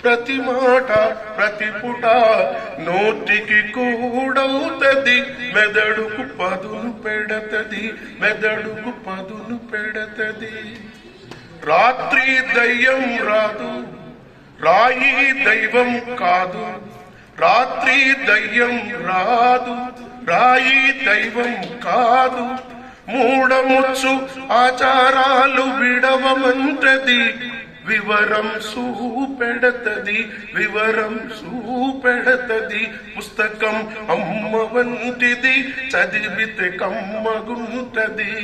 ప్రతి మాట ప్రతి పుట నోటికి కూడవుతది, మెదడుకు పదును పెడతది, మెదడుకు పదును పెడతది. రాత్రి దయ్యం రాదు, రాయి దైవం కాదు. రాత్రి దయ్యం రాదు, రాయి దైవం కాదు. మూఢముచ్చు ఆచారాలు విడవమంటది, వివరం చూపెడతది, వివరం చూపెడతది. పుస్తకం అమ్మ వంటిది, చదివితే కమ్మగుంటది.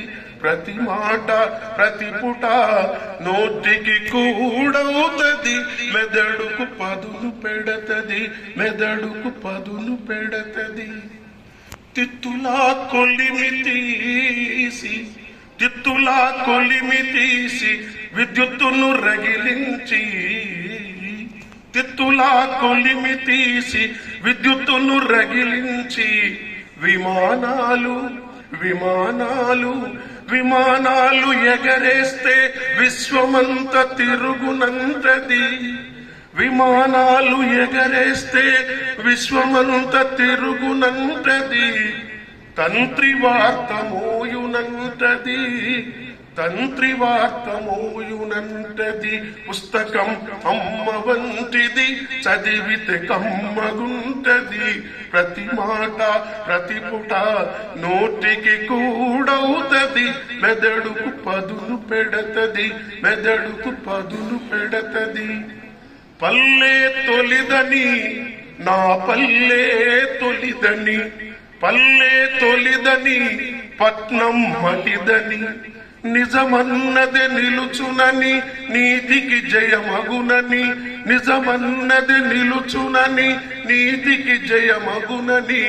ప్రతి మాట ప్రతి పుట నోటికి కూడవుతది, మెదడుకు పదును పెడతది, మెదడుకు పదును పెడతది. తిత్తులా కొలిమి తీసి, తిత్తులా కొలిమి తీసి విద్యుత్తును రగిలించి, తిత్తులా కొలిమి తీసి విద్యుత్తును రగిలించి, విమానాలు విమానాలు విమానాలు ఎగరేస్తే విశ్వమంత తిరుగునంటది. విమానాలు ఎగరేస్తే విశ్వమంత తిరుగునంటది. తంత్రి వార్త మోయునంటది, తంత్రి వార్త మోయునంటది. పుస్తకం అమ్మ వంటిది, చదివితే కమ్మగుంటది. ప్రతి మాట ప్రతి పుట నోటికి కూడవుతది, మెదడుకు పదును పెడతది, మెదడుకు పదును పెడతది. పల్లె తొలిదని నా పల్లె తొలిదని, పల్లె తొలిదని పట్నం మటిదని, నిజమన్నది నిలుచునని నీతికి జయమగునని, నిజమన్నది నిలుచునని నీతికి జయమగునని.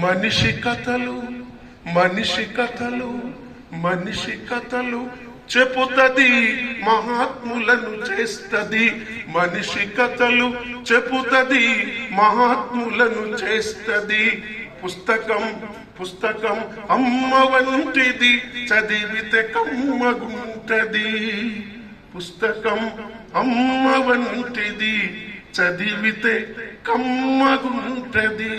మనిషి కథలు మనిషి కథలు మనిషి కథలు చెప్పుతది, మహాత్ములను చేస్తది. మనిషి కథలు చెప్పుతది, మహాత్ములను చేస్తది. పుస్తకం పుస్తకం అమ్మ వంటిది, చదివితే కమ్మగుంటది. పుస్తకం అమ్మ వంటిది, చదివితే కమ్మగుంటది.